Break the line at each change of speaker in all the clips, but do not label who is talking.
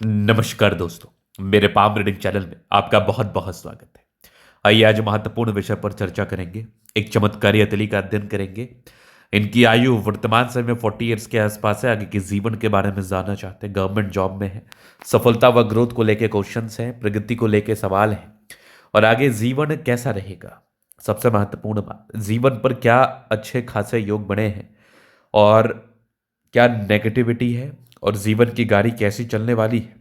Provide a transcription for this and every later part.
नमस्कार दोस्तों, मेरे पाम रीडिंग चैनल में आपका बहुत बहुत स्वागत है। आइए आज महत्वपूर्ण विषय पर चर्चा करेंगे। एक चमत्कारी अतली का अध्ययन करेंगे। इनकी आयु वर्तमान समय में 40 ईयर्स के आसपास है। आगे के जीवन के बारे में जानना चाहते हैं। गवर्नमेंट जॉब में है। सफलता व ग्रोथ को लेकर क्वेश्चंस हैं, प्रगति को लेकर सवाल हैं और आगे जीवन कैसा रहेगा। सबसे महत्वपूर्ण बात, जीवन पर क्या अच्छे खासे योग बने हैं और क्या नेगेटिविटी है और जीवन की गाड़ी कैसी चलने वाली है।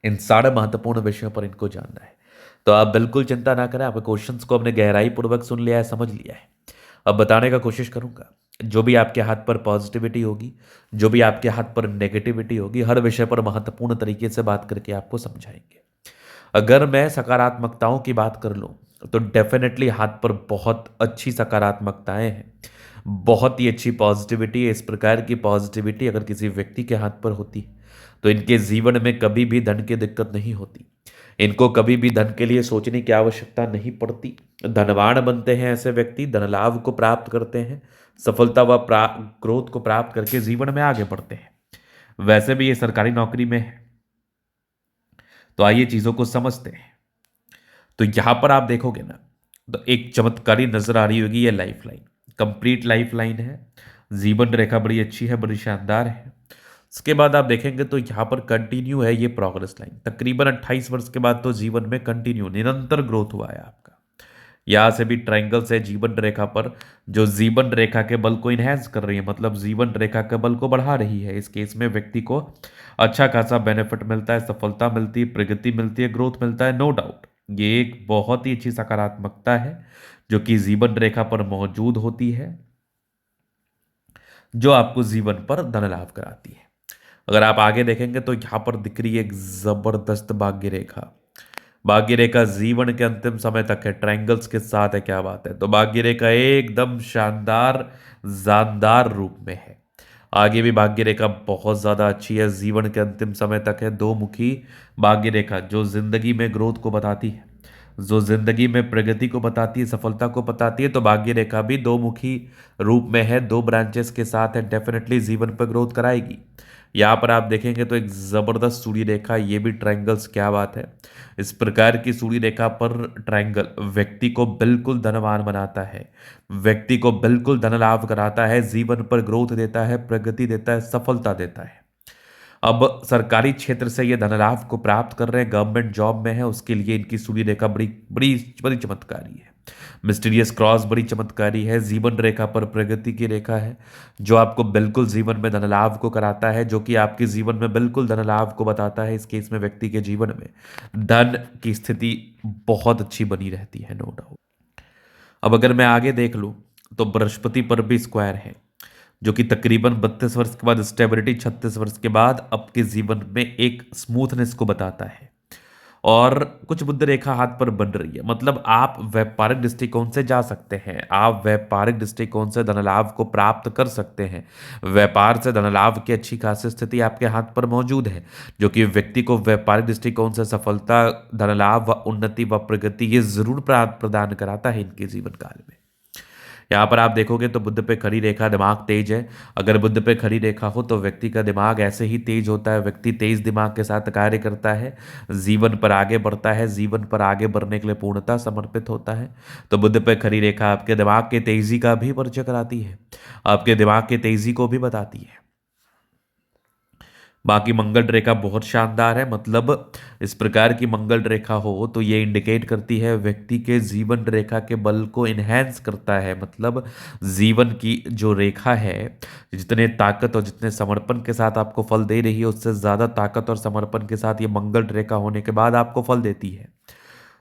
इन सारे महत्वपूर्ण विषयों पर इनको जानना है। तो आप बिल्कुल चिंता ना करें। आपके क्वेश्चंस को हमने गहराई पूर्वक सुन लिया है, समझ लिया है। अब बताने का कोशिश करूंगा। जो भी आपके हाथ पर पॉजिटिविटी होगी, जो भी आपके हाथ पर नेगेटिविटी होगी, हर विषय पर महत्वपूर्ण तरीके से बात करके आपको समझाएंगे। अगर मैं सकारात्मकताओं की बात कर लूं तो डेफिनेटली हाथ पर बहुत अच्छी सकारात्मकताएं हैं। बहुत ही अच्छी पॉजिटिविटी है। इस प्रकार की पॉजिटिविटी अगर किसी व्यक्ति के हाथ पर होती है तो इनके जीवन में कभी भी धन की दिक्कत नहीं होती। इनको कभी भी धन के लिए सोचने की आवश्यकता नहीं पड़ती। धनवान बनते हैं ऐसे व्यक्ति, धन लाभ को प्राप्त करते हैं, सफलता व ग्रोथ को प्राप्त करके जीवन में आगे बढ़ते हैं। वैसे भी ये सरकारी नौकरी में है। तो आइए चीजों को समझते हैं। तो यहां पर आप देखोगे ना, तो एक चमत्कारी नजर आ रही होगी। ये life line complete life line है। जीवन रेखा बड़ी अच्छी है, बड़ी शानदार है। उसके बाद आप देखेंगे तो यहाँ पर कंटिन्यू है ये प्रोग्रेस लाइन। तकरीबन 28 वर्ष के बाद तो जीवन में कंटिन्यू निरंतर ग्रोथ हुआ है आपका। यहाँ से भी ट्राइंगल्स है जीवन रेखा पर, जो जीवन रेखा के बल को इनहेंस कर रही है, मतलब जीवन रेखा के बल को बढ़ा रही है। इस केस में व्यक्ति को अच्छा खासा बेनिफिट मिलता है, सफलता मिलती है, प्रगति मिलती है, ग्रोथ मिलता है, नो डाउट। ये एक बहुत ही अच्छी सकारात्मकता है जो कि जीवन रेखा पर मौजूद होती है, जो आपको जीवन पर धन लाभ कराती है। अगर आप आगे देखेंगे तो यहां पर दिख रही है एक जबरदस्त भाग्य रेखा। भाग्य रेखा जीवन के अंतिम समय तक है, ट्रायंगल्स के साथ है। क्या बात है। तो भाग्य रेखा एकदम शानदार जानदार रूप में है। आगे भी भाग्य रेखा बहुत ज्यादा अच्छी है, जीवन के अंतिम समय तक है। दो मुखी भाग्य रेखा जो जिंदगी में ग्रोथ को बताती है, जो जिंदगी में प्रगति को बताती है, सफलता को बताती है। तो भाग्य रेखा भी दो मुखी रूप में है, दो ब्रांचेस के साथ है, डेफिनेटली जीवन पर ग्रोथ कराएगी। यहाँ पर आप देखेंगे तो एक जबरदस्त सूर्य रेखा, ये भी ट्रायंगल्स। क्या बात है। इस प्रकार की सूर्य रेखा पर ट्रायंगल व्यक्ति को बिल्कुल धनवान बनाता है, व्यक्ति को बिल्कुल धन लाभ कराता है, जीवन पर ग्रोथ देता है, प्रगति देता है, सफलता देता है। अब सरकारी क्षेत्र से ये धन लाभ को प्राप्त कर रहे हैं, गवर्नमेंट जॉब में है, उसके लिए इनकी सूर्य रेखा बड़ी बड़ी बड़ी चमत्कारी है। मिस्टीरियस क्रॉस बड़ी चमत्कारी है। जीवन रेखा पर प्रगति की रेखा है, जो आपको बिल्कुल जीवन में धन लाभ को कराता है, जो कि आपके जीवन में बिल्कुल धन लाभ को बताता है। इस केस में व्यक्ति के जीवन में धन की स्थिति बहुत अच्छी बनी रहती है, नो डाउट। अब अगर मैं आगे देख लूं तो बृहस्पति पर भी स्क्वायर है, जो कि तकरीबन 32 वर्ष के बाद स्टेबिलिटी, 36 वर्ष के बाद आपके जीवन में एक स्मूथनेस को बताता है। और कुछ बुद्ध रेखा हाथ पर बन रही है, मतलब आप व्यापारिक दृष्टिकोण से जा सकते हैं, आप व्यापारिक दृष्टिकोण से धन लाभ को प्राप्त कर सकते हैं। व्यापार से धन लाभ की अच्छी खासी स्थिति आपके हाथ पर मौजूद है, जो कि व्यक्ति को व्यापारिक दृष्टिकोण से सफलता, धन लाभ व उन्नति व प्रगति ये जरूर प्रदान कराता है इनके जीवन काल में। यहाँ पर आप देखोगे तो बुध पे खड़ी रेखा, दिमाग तेज है। अगर बुध पे खड़ी रेखा हो तो व्यक्ति का दिमाग ऐसे ही तेज होता है। व्यक्ति तेज दिमाग के साथ कार्य करता है, जीवन पर आगे बढ़ता है, जीवन पर आगे बढ़ने के लिए पूर्णतः समर्पित होता है। तो बुध पे खड़ी रेखा आपके दिमाग के तेजी का भी परिचय कराती है, आपके दिमाग के तेजी को भी बताती है। बाकी मंगल रेखा बहुत शानदार है, मतलब इस प्रकार की मंगल रेखा हो तो ये इंडिकेट करती है व्यक्ति के जीवन रेखा के बल को इनहेंस करता है। मतलब जीवन की जो रेखा है, जितने ताकत और जितने समर्पण के साथ आपको फल दे रही है, उससे ज्यादा ताकत और समर्पण के साथ ये मंगल रेखा होने के बाद आपको फल देती है।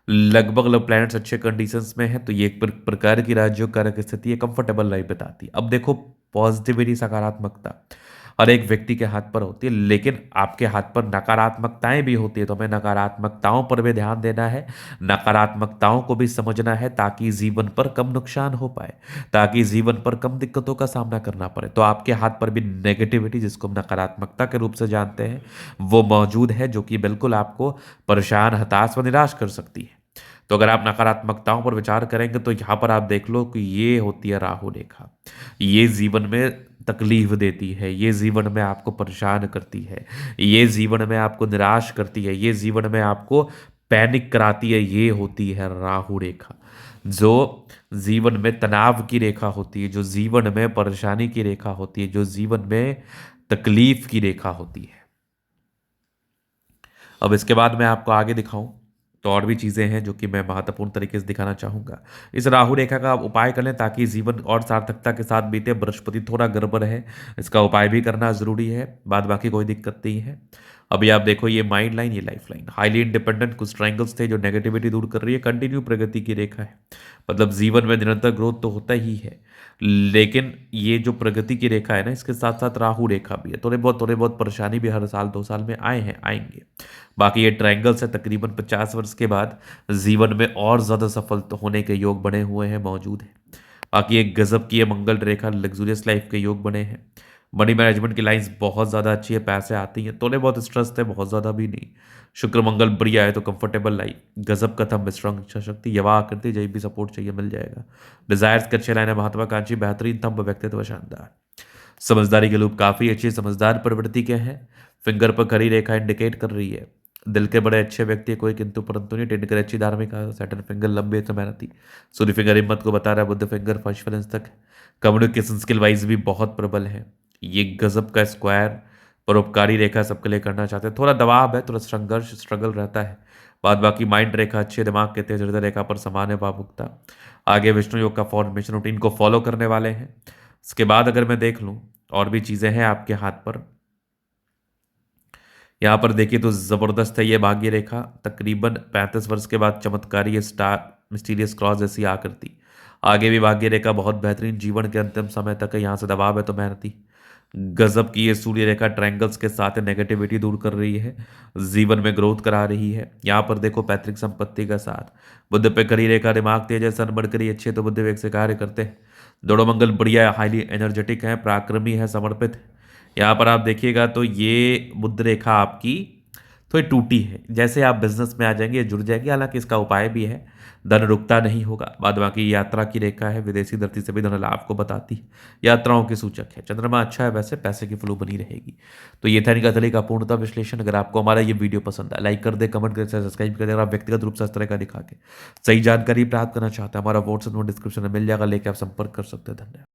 लगभग प्लैनेट्स अच्छे कंडीशंस में है तो ये एक प्रकार की राज्यों कारक स्थिति है, कंफर्टेबल लाइफ बताती है। अब देखो, पॉजिटिविटी, सकारात्मकता हर एक व्यक्ति के हाथ पर होती है, लेकिन आपके हाथ पर नकारात्मकताएं भी होती है। तो हमें नकारात्मकताओं पर भी ध्यान देना है, नकारात्मकताओं को भी समझना है, ताकि जीवन पर कम नुकसान हो पाए, ताकि जीवन पर कम दिक्कतों का सामना करना पड़े। तो आपके हाथ पर भी नेगेटिविटी, जिसको हम नकारात्मकता के रूप से जानते हैं, वो मौजूद है, जो कि बिल्कुल आपको परेशान, हताश व निराश कर सकती है। तो अगर आप नकारात्मकताओं पर विचार करेंगे तो यहाँ पर आप देख लो कि ये होती है राहु रेखा। ये जीवन में तकलीफ देती है, ये जीवन में आपको परेशान करती है, ये जीवन में आपको निराश करती है, ये जीवन में आपको पैनिक कराती है, ये होती है राहु रेखा। जो जीवन में तनाव की रेखा होती है, जो जीवन में परेशानी की रेखा होती है, जो जीवन में तकलीफ की रेखा होती है। अब इसके बाद मैं आपको आगे दिखाऊं तो और भी चीज़ें हैं जो कि मैं महत्वपूर्ण तरीके से दिखाना चाहूँगा। इस राहु रेखा का आप उपाय कर लें ताकि जीवन और सार्थकता के साथ बीते। बृहस्पति थोड़ा गड़बड़ है, इसका उपाय भी करना ज़रूरी है, बाद बाकी कोई दिक्कत नहीं है। अभी आप देखो ये माइंड लाइन, ये लाइफ लाइन, हाईली इंडिपेंडेंट कुछ ट्रायंगल्स थे जो नेगेटिविटी दूर कर रही है, कंटिन्यू प्रगति की रेखा है। मतलब जीवन में निरंतर ग्रोथ तो होता ही है, लेकिन ये जो प्रगति की रेखा है ना, इसके साथ साथ राहु रेखा भी है। थोड़े बहुत परेशानी भी हर साल 2 साल में आए हैं, आएंगे। बाकी ये ट्रायंगल्स है, तकरीबन 50 वर्ष के बाद जीवन में और ज़्यादा सफल होने के योग बने हुए हैं, मौजूद हैं। बाकी एक गजब की ये मंगल रेखा, लग्जूरियस लाइफ के योग बने हैं। मनी मैनेजमेंट की लाइंस बहुत ज़्यादा अच्छी है, पैसे आती हैं, थोड़े बहुत स्ट्रेस थे, बहुत ज़्यादा भी नहीं। शुक्र मंगल बढ़िया है तो कंफर्टेबल लाइफ, गजब का थम, स्ट्रांग इच्छा शक्ति, यवा आकृति, जब भी सपोर्ट चाहिए मिल जाएगा। डिजायर्स के अच्छे लाइन है, महत्वाकांक्षी, बेहतरीन थंब, व्यक्तित्व शानदार। समझदारी के लूप काफ़ी अच्छी, समझदार प्रवृत्ति के हैं। फिंगर पर खड़ी रेखा इंडिकेट कर रही है दिल के बड़े अच्छे व्यक्ति, कोई किंतु परंतु नहीं। टेंडकर अच्छी धार्मिक, सैटर्न फिंगर लंबे तो मेहनती। सूर्य फिंगर हिम्मत को बता रहा है, बुद्ध फिंगर फर्स्ट बैलेंस तक। कम्युनिकेशन स्किल वाइज भी बहुत प्रबल है। ये गजब का स्क्वायर, परोपकारी रेखा सबके लिए करना चाहते हैं। थोड़ा दबाव है, थोड़ा संघर्ष, स्ट्रगल रहता है। बाद बाकी माइंड रेखा अच्छे, दिमाग के तेज, हृदय रेखा पर समान है भावुकता। आगे विष्णु योग का फॉर्मेशन रूटीन को फॉलो करने वाले हैं। इसके बाद अगर मैं देख लूँ और भी चीज़ें हैं आपके हाथ पर, यहाँ पर देखिए तो ज़बरदस्त है ये भाग्य रेखा। तकरीबन 35 वर्ष के बाद चमत्कारी ये स्टार मिस्टीरियस क्रॉस जैसी आकृति। आगे भी भाग्य रेखा बहुत बेहतरीन, जीवन के अंतिम समय तक है। यहाँ से दबाव है तो मेहनती। गजब की ये सूर्य रेखा ट्रायंगल्स के साथ नेगेटिविटी दूर कर रही है, जीवन में ग्रोथ करा रही है। यहाँ पर देखो पैतृक संपत्ति का साथ, बुद्ध पे खड़ी रेखा, दिमाग तेज है, सन बढ़ करी अच्छे तो बुद्ध वेग से कार्य करते हैं। दोनों मंगल बढ़िया है, हाईली एनर्जेटिक है, पराक्रमी है, समर्पित है। यहाँ पर आप देखिएगा तो ये बुद्ध रेखा आपकी थोड़ी टूटी है, जैसे आप बिजनेस में आ जाएंगे ये जुड़ जाएगी। हालांकि इसका उपाय भी है, धन रुकता नहीं होगा। बाद बाकी यात्रा की रेखा है, विदेशी धरती से भी धन लाभ को बताती है, यात्राओं के सूचक है। चंद्रमा अच्छा है, वैसे पैसे की फ्लो बनी रहेगी। तो ये था इनका तरीका पूर्णतः विश्लेषण। अगर आपको हमारा ये वीडियो पसंद आए, लाइक कर दे, कमेंट कर, सब्सक्राइब कर दे। अगर आप व्यक्तिगत रूप से इस तरह का दिखा के सही जानकारी प्राप्त करना चाहते हैं, हमारा व्हाट्सएप नंबर डिस्क्रिप्शन में मिल जाएगा, लेके आप संपर्क कर सकते हैं। धन्यवाद।